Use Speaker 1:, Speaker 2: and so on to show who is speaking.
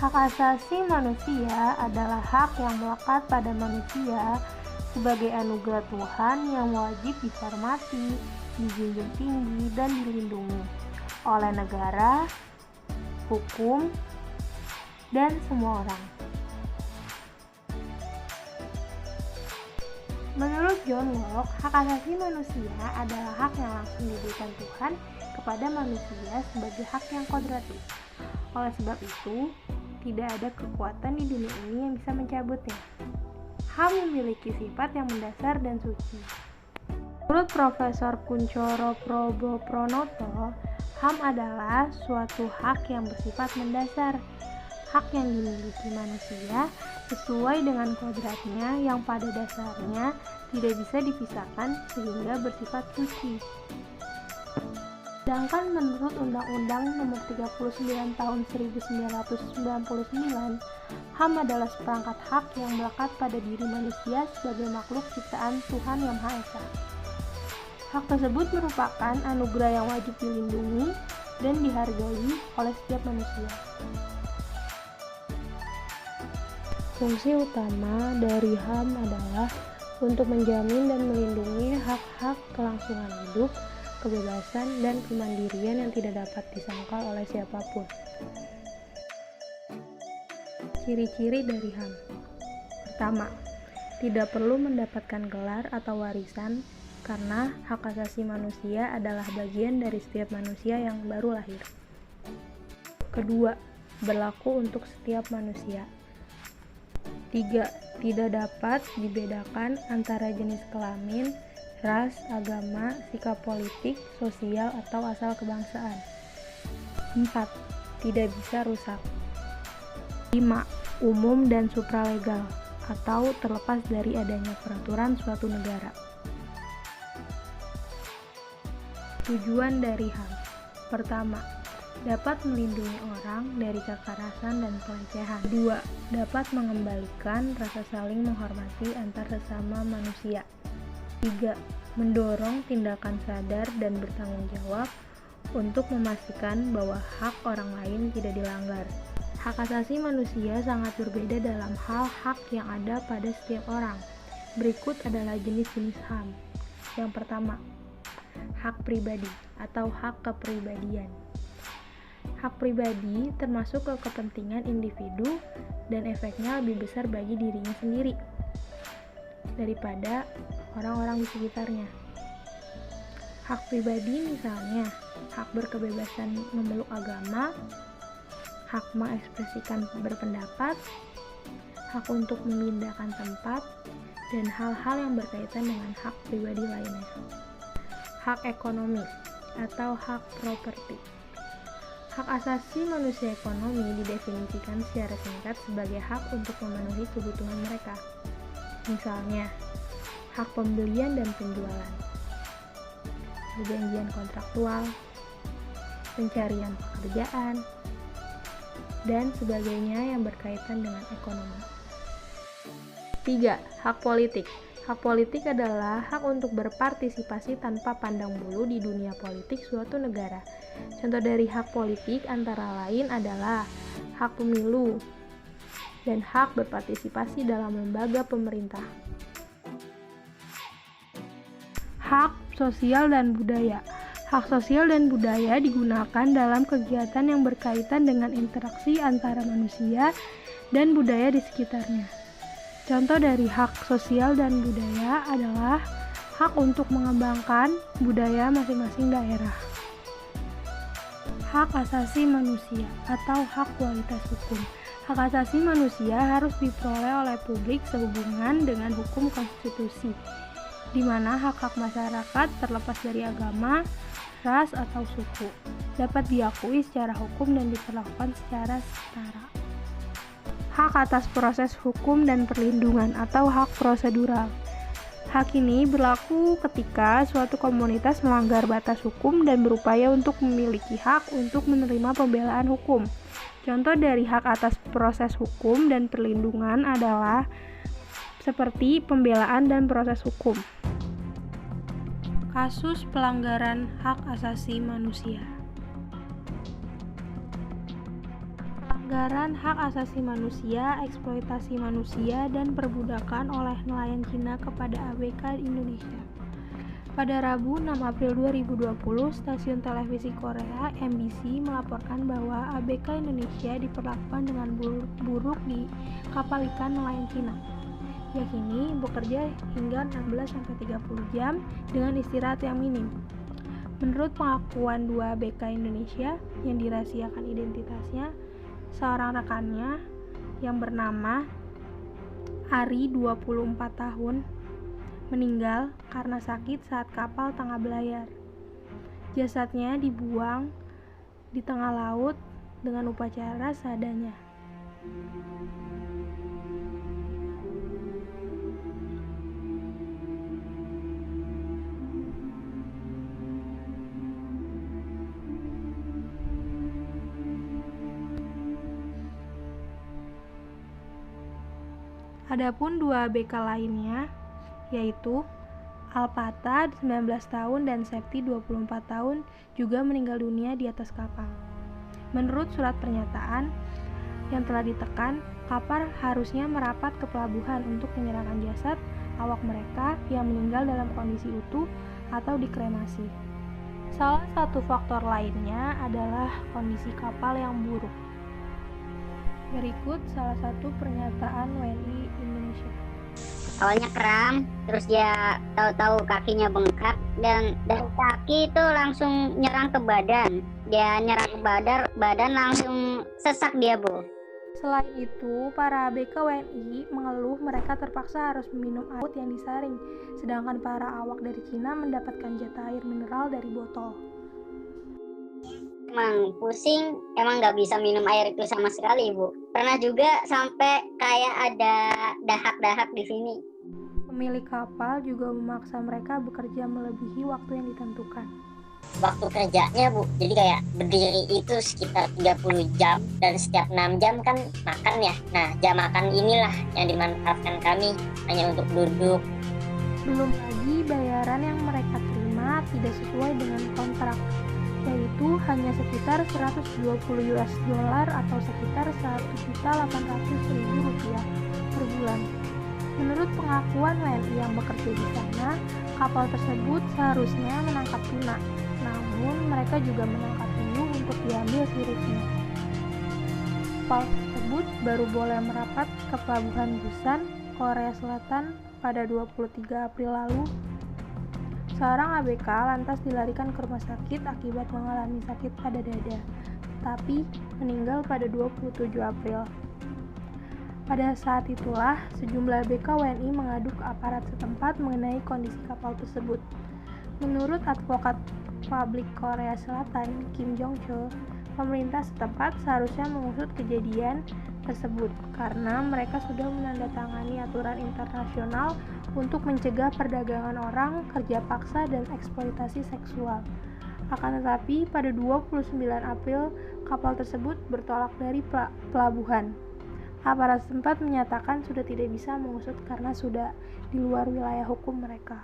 Speaker 1: Hak asasi manusia adalah hak yang melekat pada manusia sebagai anugerah Tuhan yang wajib dihormati, dijunjung tinggi, dan dilindungi oleh negara, hukum, dan semua orang. Menurut John Locke, hak asasi manusia adalah hak yang langsung diberikan Tuhan kepada manusia sebagai hak yang kodratif. Oleh sebab itu, tidak ada kekuatan di dunia ini yang bisa mencabutnya. HAM memiliki sifat yang mendasar dan suci. Menurut Profesor Kunchoro Probopronoto, HAM adalah suatu hak yang bersifat mendasar, hak yang dimiliki manusia sesuai dengan kodratnya yang pada dasarnya tidak bisa dipisahkan sehingga bersifat suci. Sedangkan menurut Undang-Undang Nomor 39 Tahun 1999, HAM adalah seperangkat hak yang melekat pada diri manusia sebagai makhluk ciptaan Tuhan Yang Maha Esa. Hak tersebut merupakan anugerah yang wajib dilindungi dan dihargai oleh setiap manusia. Fungsi utama dari HAM adalah untuk menjamin dan melindungi hak-hak kelangsungan hidup, kebebasan, dan kemandirian yang tidak dapat disangkal oleh siapapun. Ciri-ciri dari HAM. Pertama, tidak perlu mendapatkan gelar atau warisan karena hak asasi manusia adalah bagian dari setiap manusia yang baru lahir. Kedua, berlaku untuk setiap manusia. 3. Tidak dapat dibedakan antara jenis kelamin, ras, agama, sikap politik, sosial, atau asal kebangsaan. 4. Tidak bisa rusak. 5. Umum dan supralegal, atau terlepas dari adanya peraturan suatu negara. Tujuan dari HAM. Pertama, dapat melindungi orang dari kekerasan dan pelecehan. 2. Dapat mengembalikan rasa saling menghormati antar sesama manusia. 3. Mendorong tindakan sadar dan bertanggung jawab untuk memastikan bahwa hak orang lain tidak dilanggar. Hak asasi manusia sangat berbeda dalam hal hak yang ada pada setiap orang. Berikut adalah jenis-jenis HAM. Yang pertama, hak pribadi atau hak kepribadian. Hak pribadi termasuk ke kepentingan individu dan efeknya lebih besar bagi dirinya sendiri daripada orang-orang di sekitarnya. Hak pribadi misalnya hak berkebebasan memeluk agama, hak mengekspresikan berpendapat, hak untuk memindahkan tempat, dan hal-hal yang berkaitan dengan hak pribadi lainnya. Hak ekonomi atau hak properti. Hak asasi manusia ekonomi didefinisikan secara singkat sebagai hak untuk memenuhi kebutuhan mereka. Misalnya, hak pembelian dan penjualan, perjanjian kontraktual, pencarian pekerjaan, dan sebagainya yang berkaitan dengan ekonomi. 3. Hak politik. Hak politik adalah hak untuk berpartisipasi tanpa pandang bulu di dunia politik suatu negara. Contoh dari hak politik antara lain adalah hak pemilu dan hak berpartisipasi dalam lembaga pemerintah. Hak sosial dan budaya. Hak sosial dan budaya digunakan dalam kegiatan yang berkaitan dengan interaksi antara manusia dan budaya di sekitarnya. Contoh dari hak sosial dan budaya adalah hak untuk mengembangkan budaya masing-masing daerah. Hak asasi manusia atau hak kualitas hukum. Hak asasi manusia harus diperoleh oleh publik sehubungan dengan hukum konstitusi, di mana hak-hak masyarakat terlepas dari agama, ras, atau suku dapat diakui secara hukum dan diperlakukan secara setara. Hak atas proses hukum dan perlindungan atau hak prosedural. Hak ini berlaku ketika suatu komunitas melanggar batas hukum dan berupaya untuk memiliki hak untuk menerima pembelaan hukum. Contoh dari hak atas proses hukum dan perlindungan adalah seperti pembelaan dan proses hukum. Kasus pelanggaran hak asasi manusia. pelanggaran hak asasi manusia, eksploitasi manusia, dan perbudakan oleh nelayan Cina kepada ABK Indonesia. Pada Rabu 6 April 2020, stasiun televisi Korea MBC melaporkan bahwa ABK Indonesia diperlakukan dengan buruk di kapal ikan nelayan Cina, yakni bekerja hingga 16-30 jam dengan istirahat yang minim. Menurut pengakuan dua ABK Indonesia yang dirahasiakan identitasnya, seorang rekannya yang bernama Ari 24 tahun meninggal karena sakit saat kapal tengah belayar. Jasadnya dibuang di tengah laut dengan upacara seadanya. Adapun dua ABK lainnya, yaitu Alpata 19 tahun dan Septi 24 tahun juga meninggal dunia di atas kapal. Menurut surat pernyataan yang telah ditekan, kapal harusnya merapat ke pelabuhan untuk menyerahkan jasad awak mereka yang meninggal dalam kondisi utuh atau dikremasi. Salah satu faktor lainnya adalah kondisi kapal yang buruk. Berikut salah satu pernyataan WNI Indonesia.
Speaker 2: Awalnya kram, terus dia tahu-tahu kakinya bengkak, dan dari kaki itu langsung nyerang ke badan. Dia nyerang ke badan langsung sesak dia, Bu.
Speaker 1: Selain itu, para ABK WNI mengeluh mereka terpaksa harus meminum air yang disaring, sedangkan para awak dari Cina mendapatkan jatah air mineral dari botol.
Speaker 2: Emang pusing, emang nggak bisa minum air itu sama sekali, Bu. Pernah juga sampai kayak ada dahak-dahak di sini.
Speaker 1: Pemilik kapal juga memaksa mereka bekerja melebihi waktu yang ditentukan.
Speaker 2: Waktu kerjanya, Bu, jadi kayak berdiri itu sekitar 30 jam, dan setiap 6 jam kan makan ya. Nah, jam makan inilah yang dimanfaatkan kami hanya untuk duduk.
Speaker 1: Belum lagi bayaran yang mereka terima tidak sesuai dengan kontrak, yaitu hanya sekitar 120 US dollar atau sekitar 1.800.000 rupiah per bulan. Menurut pengakuan WNI yang bekerja di sana, kapal tersebut seharusnya menangkap tuna, namun mereka juga menangkap penyu untuk diambil siripnya. Kapal tersebut baru boleh merapat ke pelabuhan Busan, Korea Selatan pada 23 April lalu. Seorang ABK lantas dilarikan ke rumah sakit akibat mengalami sakit pada dada, tetapi meninggal pada 27 April. Pada saat itulah, sejumlah ABK WNI mengadu ke aparat setempat mengenai kondisi kapal tersebut. Menurut advokat publik Korea Selatan, Kim Jong-chul, pemerintah setempat seharusnya mengusut kejadian tersebut karena mereka sudah menandatangani aturan internasional untuk mencegah perdagangan orang, kerja paksa, dan eksploitasi seksual. Akan tetapi, pada 29 April, kapal tersebut bertolak dari pelabuhan. Aparat setempat menyatakan sudah tidak bisa mengusut karena sudah di luar wilayah hukum mereka.